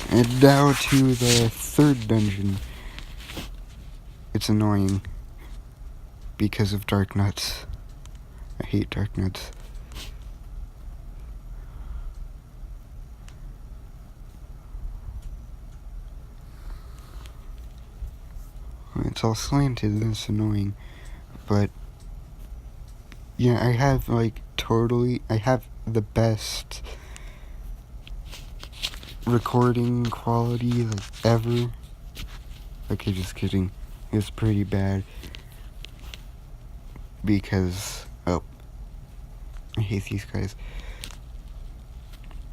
And now to the third dungeon. It's annoying because of dark nuts. I hate dark nuts. It's all slanted and it's annoying. But yeah, I have I have the best recording quality ever. Okay, just kidding. It's pretty bad because I hate these guys.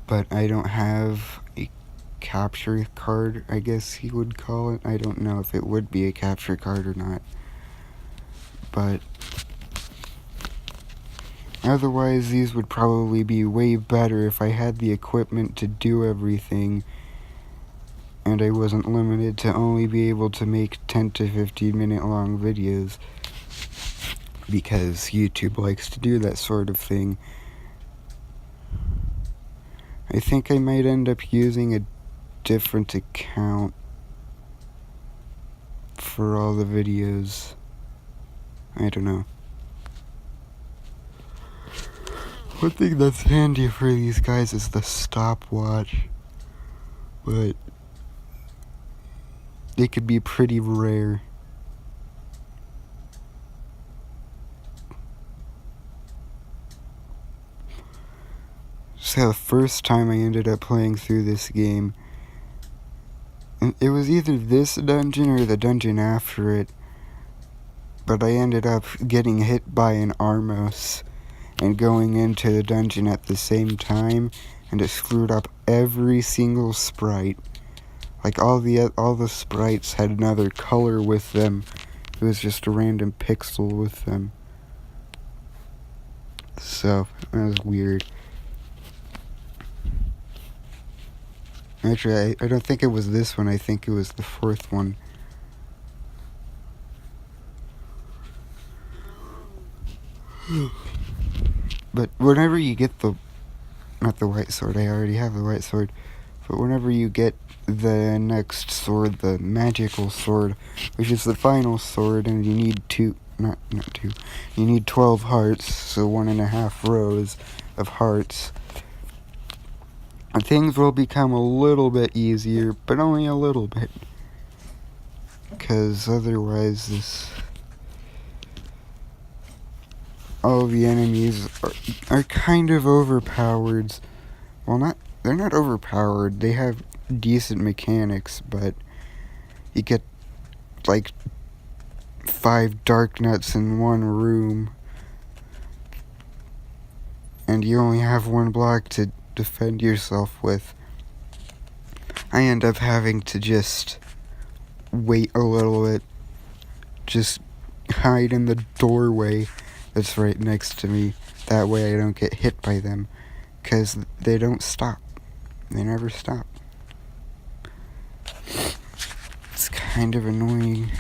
But I don't have a capture card, I guess you would call it. I don't know if it would be a capture card or not. But otherwise, these would probably be way better if I had the equipment to do everything and I wasn't limited to only be able to make 10 to 15 minute long videos, because YouTube likes to do that sort of thing. I think I might end up using a different account for all the videos. I don't know. One thing that's handy for these guys is the stopwatch, but they could be pretty rare. So the first time I ended up playing through this game, it was either this dungeon or the dungeon after it, but I ended up getting hit by an Armos and going into the dungeon at the same time, and it screwed up every single sprite. All the sprites had another color with them. It was just a random pixel with them. So, that was weird. Actually, I don't think it was this one. I think it was the fourth one. But whenever you get not the white sword, I already have the white sword, but whenever you get the next sword, the magical sword, which is the final sword, and you need you need 12 hearts, so 1.5 rows of hearts, things will become a little bit easier, but only a little bit, because otherwise all the enemies are kind of overpowered. Well, they're not overpowered. They have decent mechanics, but you get 5 dark nuts in one room, and you only have 1 block to defend yourself with. I end up having to just wait a little bit, just hide in the doorway that's right next to me. That way I don't get hit by them, because they don't stop. They never stop. It's kind of annoying.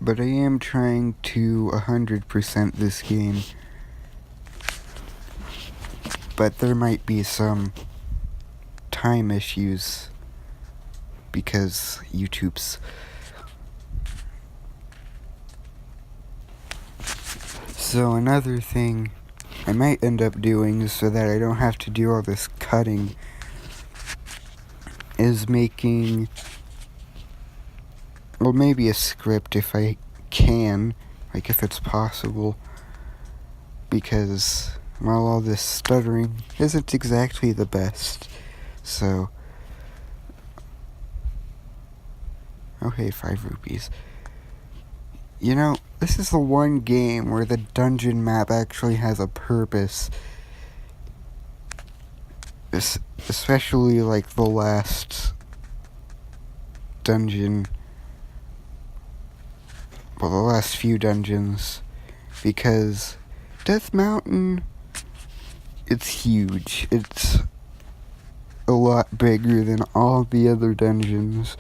But I am trying to 100% this game. But there might be some time issues because YouTube's. So another thing I might end up doing, so that I don't have to do all this cutting, is making, well, maybe a script if I can, if it's possible, because, well, all this stuttering isn't exactly the best. So, okay, 5 rupees. You know, this is the one game where the dungeon map actually has a purpose. Especially the last dungeon. Well, the last few dungeons. Because Death Mountain, it's huge. It's a lot bigger than all the other dungeons.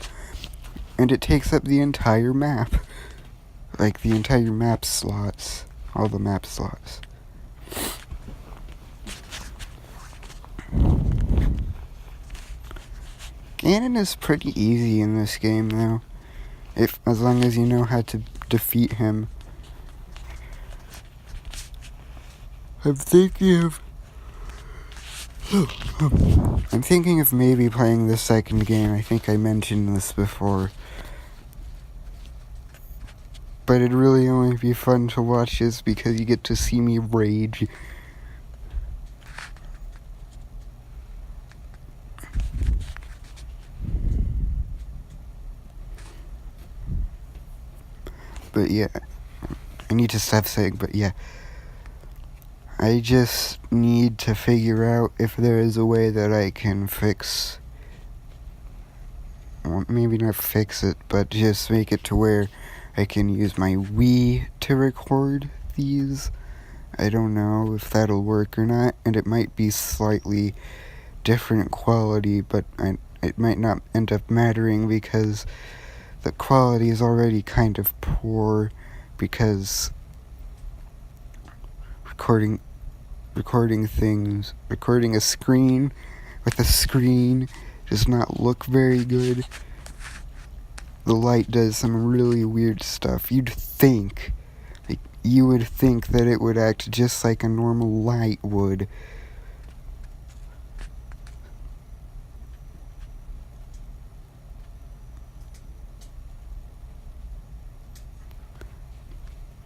And it takes up the entire map. Like, the entire map slots. All the map slots. Ganon is pretty easy in this game, though. As long as you know how to defeat him. I'm thinking of maybe playing the second game. I think I mentioned this before. But it'd really only be fun to watch this because you get to see me rage. But yeah, I need to stop saying, but yeah. I just need to figure out if there is a way that I can fix, well, maybe not fix it, but just make it to where I can use my Wii to record these. I don't know if that'll work or not, and it might be slightly different quality, but it might not end up mattering because the quality is already kind of poor because recording a screen with a screen does not look very good. The light does some really weird stuff. You would think that it would act just like a normal light would.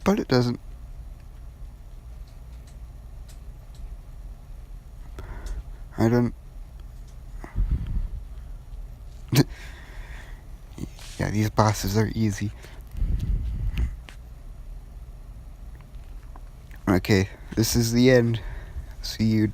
But it doesn't. I don't... Yeah, these bosses are easy. Okay, this is the end. See you.